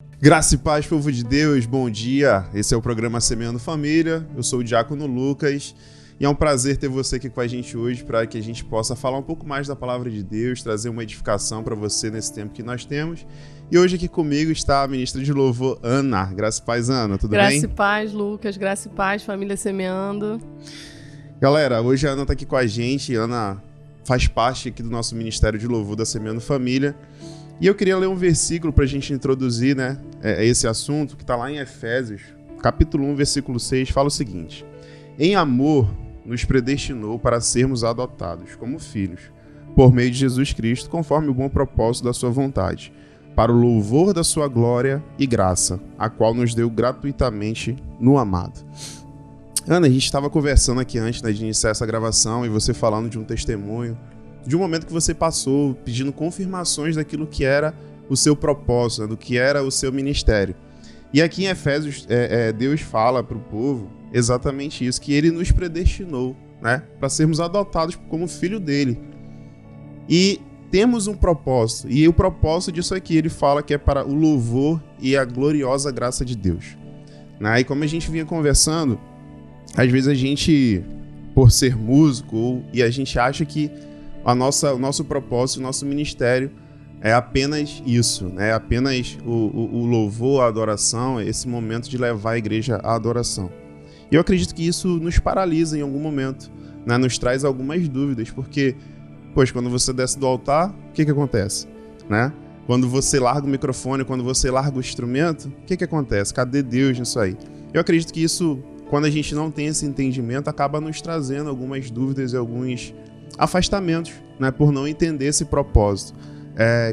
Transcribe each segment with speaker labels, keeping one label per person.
Speaker 1: Graça e paz, povo de Deus, bom dia. Esse é o programa Semeando Família. Eu sou o Diácono Lucas e é um prazer ter você aqui com a gente hoje para que a gente possa falar um pouco mais da palavra de Deus, trazer uma edificação para você nesse tempo que nós temos. E hoje aqui comigo está a ministra de louvor, Ana. Graça e paz, Ana, tudo bem?
Speaker 2: Graça e paz, Lucas. Graça e paz, família Semeando.
Speaker 1: Galera, hoje a Ana está aqui com a gente. A Ana faz parte aqui do nosso Ministério de Louvor da Semeando Família. E eu queria ler um versículo para a gente introduzir, esse assunto, que está lá em Efésios, capítulo 1, versículo 6, fala o seguinte: em amor nos predestinou para sermos adotados como filhos, por meio de Jesus Cristo, conforme o bom propósito da sua vontade, para o louvor da sua glória e graça, a qual nos deu gratuitamente no amado. Ana, a gente estava conversando aqui antes de iniciar essa gravação e você falando de um testemunho, de um momento que você passou pedindo confirmações daquilo que era o seu propósito, do que era o seu ministério. E aqui em Efésios, Deus fala para o povo exatamente isso, que ele nos predestinou, para sermos adotados como filho dele. E temos um propósito, e o propósito disso aqui, ele fala que é para o louvor e a gloriosa graça de Deus. E como a gente vinha conversando, às vezes a gente, por ser músico, e a gente acha que o nosso propósito, o nosso ministério é apenas isso, é apenas o louvor, a adoração, esse momento de levar a igreja à adoração. E eu acredito que isso nos paralisa em algum momento, nos traz algumas dúvidas, porque, quando você desce do altar, o que acontece? Quando você larga o microfone, quando você larga o instrumento, o que acontece? Cadê Deus nisso aí? Eu acredito que isso, quando a gente não tem esse entendimento, acaba nos trazendo algumas dúvidas e alguns afastamentos, por não entender esse propósito.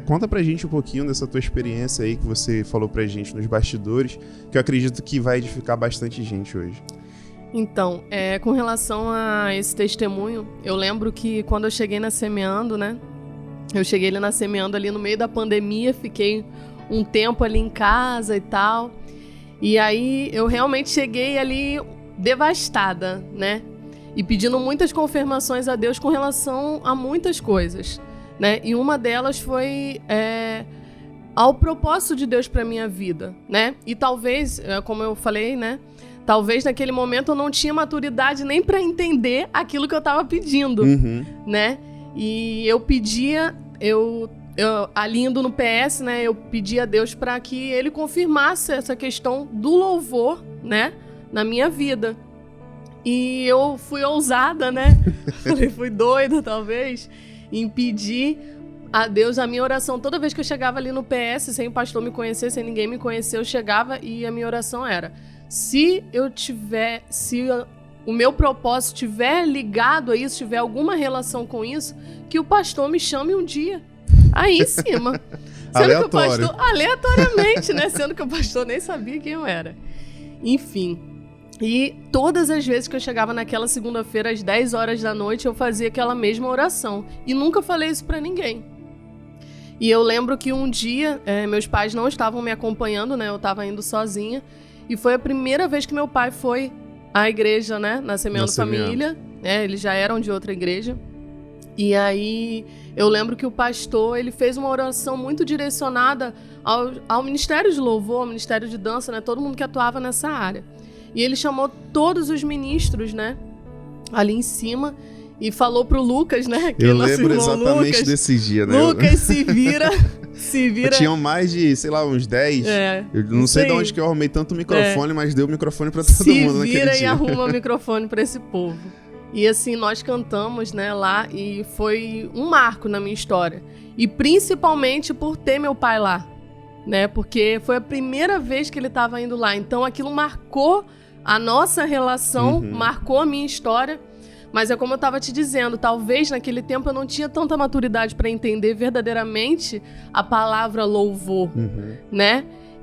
Speaker 1: Conta pra gente um pouquinho dessa tua experiência aí que você falou pra gente nos bastidores, que eu acredito que vai edificar bastante gente hoje.
Speaker 2: Então, com relação a esse testemunho, eu lembro que quando eu cheguei na Semeando, eu cheguei ali na Semeando ali no meio da pandemia, fiquei um tempo ali em casa e tal, e aí eu realmente cheguei ali devastada, e pedindo muitas confirmações a Deus com relação a muitas coisas, E uma delas foi ao propósito de Deus para minha vida, E talvez, como eu falei, talvez naquele momento eu não tinha maturidade nem para entender aquilo que eu estava pedindo, E eu pedia, ali indo no PS, eu pedia a Deus para que Ele confirmasse essa questão do louvor, na minha vida. E eu fui ousada, fui doida, talvez, em pedir a Deus a minha oração. Toda vez que eu chegava ali no PS, sem o pastor me conhecer, sem ninguém me conhecer, eu chegava e a minha oração era: se o meu propósito estiver ligado a isso, tiver alguma relação com isso, que o pastor me chame um dia, aí em cima. Sendo que o pastor, aleatoriamente, sendo que o pastor nem sabia quem eu era. Enfim. E todas as vezes que eu chegava naquela segunda-feira, às 10 horas da noite, eu fazia aquela mesma oração. E nunca falei isso pra ninguém. E eu lembro que um dia, meus pais não estavam me acompanhando, eu estava indo sozinha. E foi a primeira vez que meu pai foi à igreja, na Semeando Família. Eles já eram de outra igreja. E aí, eu lembro que o pastor, ele fez uma oração muito direcionada ao Ministério de Louvor, ao Ministério de Dança, todo mundo que atuava nessa área. E ele chamou todos os ministros, ali em cima, e falou pro Lucas, que
Speaker 1: eu lembro exatamente Lucas, desse dia,
Speaker 2: Lucas, se vira.
Speaker 1: Tinham mais de, uns 10. Eu não sei de onde que eu arrumei tanto microfone, mas deu o microfone pra todo mundo naquele dia. Se vira e
Speaker 2: arruma o microfone pra esse povo. E assim, nós cantamos, lá, e foi um marco na minha história. E principalmente por ter meu pai lá, porque foi a primeira vez que ele estava indo lá. Então aquilo marcou a nossa relação, marcou a minha história, mas é como eu estava te dizendo, talvez naquele tempo eu não tinha tanta maturidade para entender verdadeiramente a palavra louvor,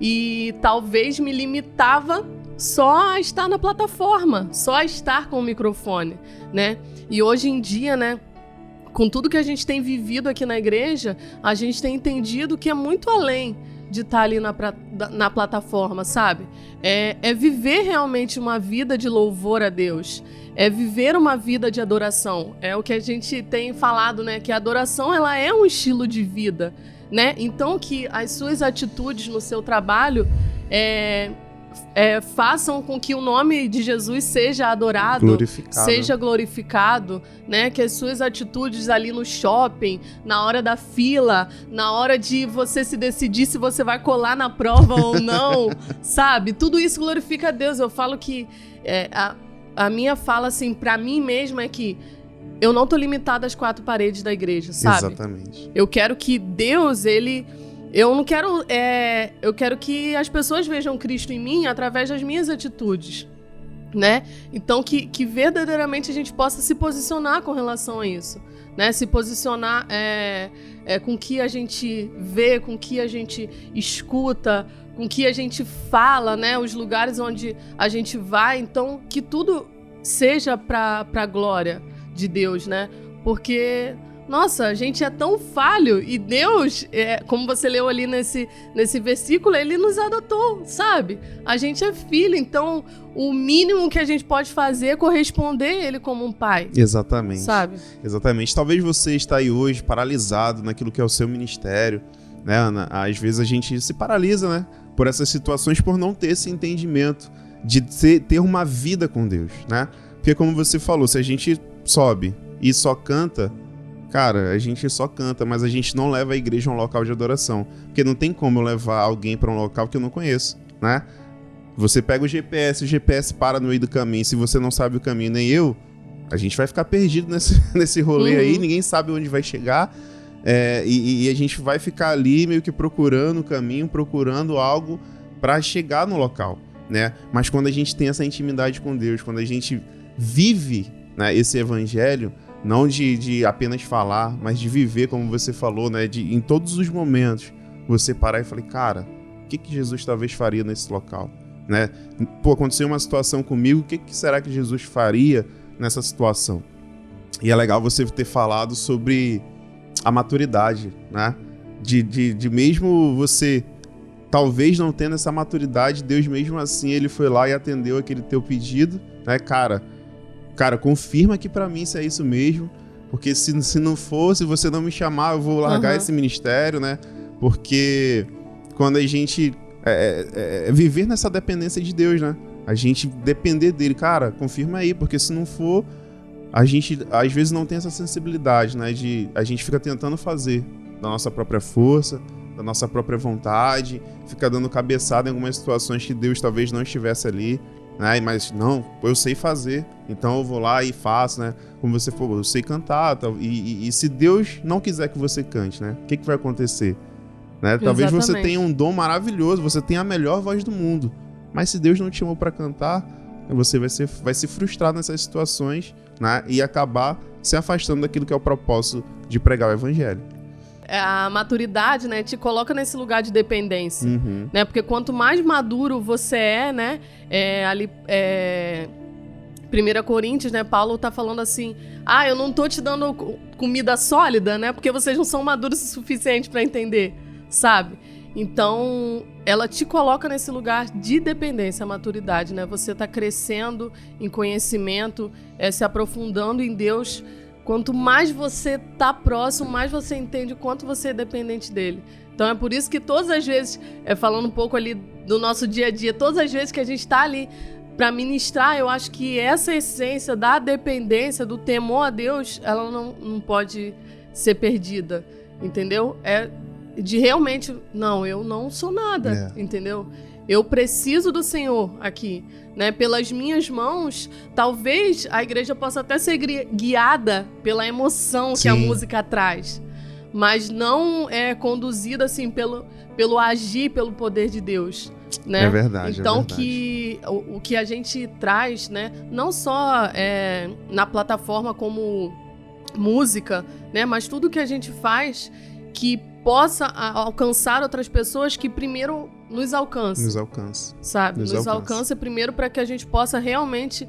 Speaker 2: E talvez me limitava só a estar na plataforma, só a estar com o microfone, E hoje em dia, com tudo que a gente tem vivido aqui na igreja, a gente tem entendido que é muito além de estar ali na plataforma, sabe? É viver realmente uma vida de louvor a Deus. É viver uma vida de adoração. É o que a gente tem falado, que a adoração ela é um estilo de vida, né? Então que as suas atitudes no seu trabalho façam com que o nome de Jesus seja adorado, seja glorificado, né? Que as suas atitudes ali no shopping, na hora da fila, na hora de você se decidir se você vai colar na prova ou não, sabe? Tudo isso glorifica a Deus. Eu falo que a minha fala, assim, pra mim mesma é que eu não tô limitada às 4 paredes da igreja, sabe?
Speaker 1: Exatamente.
Speaker 2: Eu quero que Deus, eu não quero... eu quero que as pessoas vejam Cristo em mim através das minhas atitudes, né? Então, que verdadeiramente a gente possa se posicionar com relação a isso, né? Se posicionar com o que a gente vê, com o que a gente escuta, com o que a gente fala, né? Os lugares onde a gente vai. Então, que tudo seja para a glória de Deus, né? Porque... nossa, a gente é tão falho e Deus, como você leu ali nesse versículo, Ele nos adotou, sabe? A gente é filho, então o mínimo que a gente pode fazer é corresponder a Ele como um pai.
Speaker 1: Exatamente.
Speaker 2: Sabe?
Speaker 1: Exatamente. Talvez você está aí hoje paralisado naquilo que é o seu ministério, né, Ana? Às vezes a gente se paralisa, né? Por essas situações, por não ter esse entendimento de ter uma vida com Deus, né? Porque como você falou, se a gente sobe e só canta... cara, a gente só canta, mas a gente não leva a igreja a um local de adoração. Porque não tem como eu levar alguém para um local que eu não conheço, né? Você pega o GPS para no meio do caminho. Se você não sabe o caminho, nem eu, a gente vai ficar perdido nesse rolê aí. Ninguém sabe onde vai chegar. E a gente vai ficar ali meio que procurando o caminho, procurando algo para chegar no local, né? Mas quando a gente tem essa intimidade com Deus, quando a gente vive, né, esse evangelho, não de apenas falar, mas de viver, como você falou, né? Em todos os momentos, você parar e falar, cara, o que Jesus talvez faria nesse local, né? Pô, aconteceu uma situação comigo, o que será que Jesus faria nessa situação? E é legal você ter falado sobre a maturidade, né? De mesmo você, talvez não tendo essa maturidade, Deus mesmo assim, Ele foi lá e atendeu aquele teu pedido, né? Cara, confirma aqui pra mim se é isso mesmo, porque se não for, se você não me chamar, eu vou largar esse ministério, né? Porque quando a gente viver nessa dependência de Deus, né? A gente depender dele, cara, confirma aí, porque se não for, a gente às vezes não tem essa sensibilidade, né? A gente fica tentando fazer da nossa própria força, da nossa própria vontade, fica dando cabeçada em algumas situações que Deus talvez não estivesse ali, né? Mas não, eu sei fazer, então eu vou lá e faço, né? Como você falou, eu sei cantar, e se Deus não quiser que você cante, né? O que vai acontecer? Né? Talvez você tenha um dom maravilhoso, você tenha a melhor voz do mundo, mas se Deus não te chamou para cantar, você vai se frustrar nessas situações, né? E acabar se afastando daquilo que é o propósito de pregar o evangelho.
Speaker 2: A maturidade, né, te coloca nesse lugar de dependência, né? Porque quanto mais maduro você né? Ali, 1 Coríntios, né? Paulo tá falando assim, eu não tô te dando comida sólida, né? Porque vocês não são maduros o suficiente para entender, sabe? Então, ela te coloca nesse lugar de dependência, a maturidade, né? Você tá crescendo em conhecimento, se aprofundando em Deus. Quanto mais você tá próximo, mais você entende o quanto você é dependente dele. Então é por isso que todas as vezes, falando um pouco ali do nosso dia a dia, todas as vezes que a gente tá ali para ministrar, eu acho que essa essência da dependência, do temor a Deus, ela não pode ser perdida, entendeu? De realmente, não, eu não sou nada, entendeu? Eu preciso do Senhor aqui, né? Pelas minhas mãos, talvez a igreja possa até ser guiada pela emoção que a música traz, mas não é conduzida assim pelo agir, pelo poder de Deus, né?
Speaker 1: É verdade.
Speaker 2: Então que o que a gente traz, né? Não só na plataforma como música, né? Mas tudo que a gente faz que possa alcançar outras pessoas, que primeiro nos alcance.
Speaker 1: Nos alcance.
Speaker 2: Sabe? Nos alcance primeiro para que a gente possa realmente,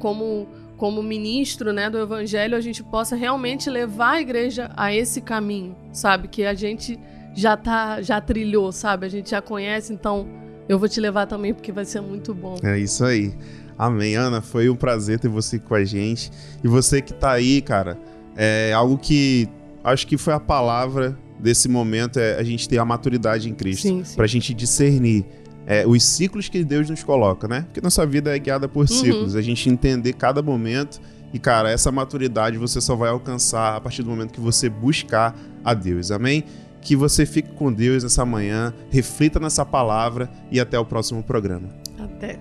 Speaker 2: como ministro, né, do evangelho, a gente possa realmente levar a igreja a esse caminho, sabe? Que a gente já trilhou, sabe? A gente já conhece, então eu vou te levar também porque vai ser muito bom.
Speaker 1: É isso aí. Amém. Ana, foi um prazer ter você com a gente. E você que tá aí, cara, algo que acho que foi a palavra desse momento é a gente ter a maturidade em Cristo.
Speaker 2: Sim, sim.
Speaker 1: Pra gente discernir os ciclos que Deus nos coloca, né? Porque nossa vida é guiada por ciclos. A gente entender cada momento. E, cara, essa maturidade você só vai alcançar a partir do momento que você buscar a Deus. Amém? Que você fique com Deus nessa manhã, reflita nessa palavra e até o próximo programa.
Speaker 2: Até.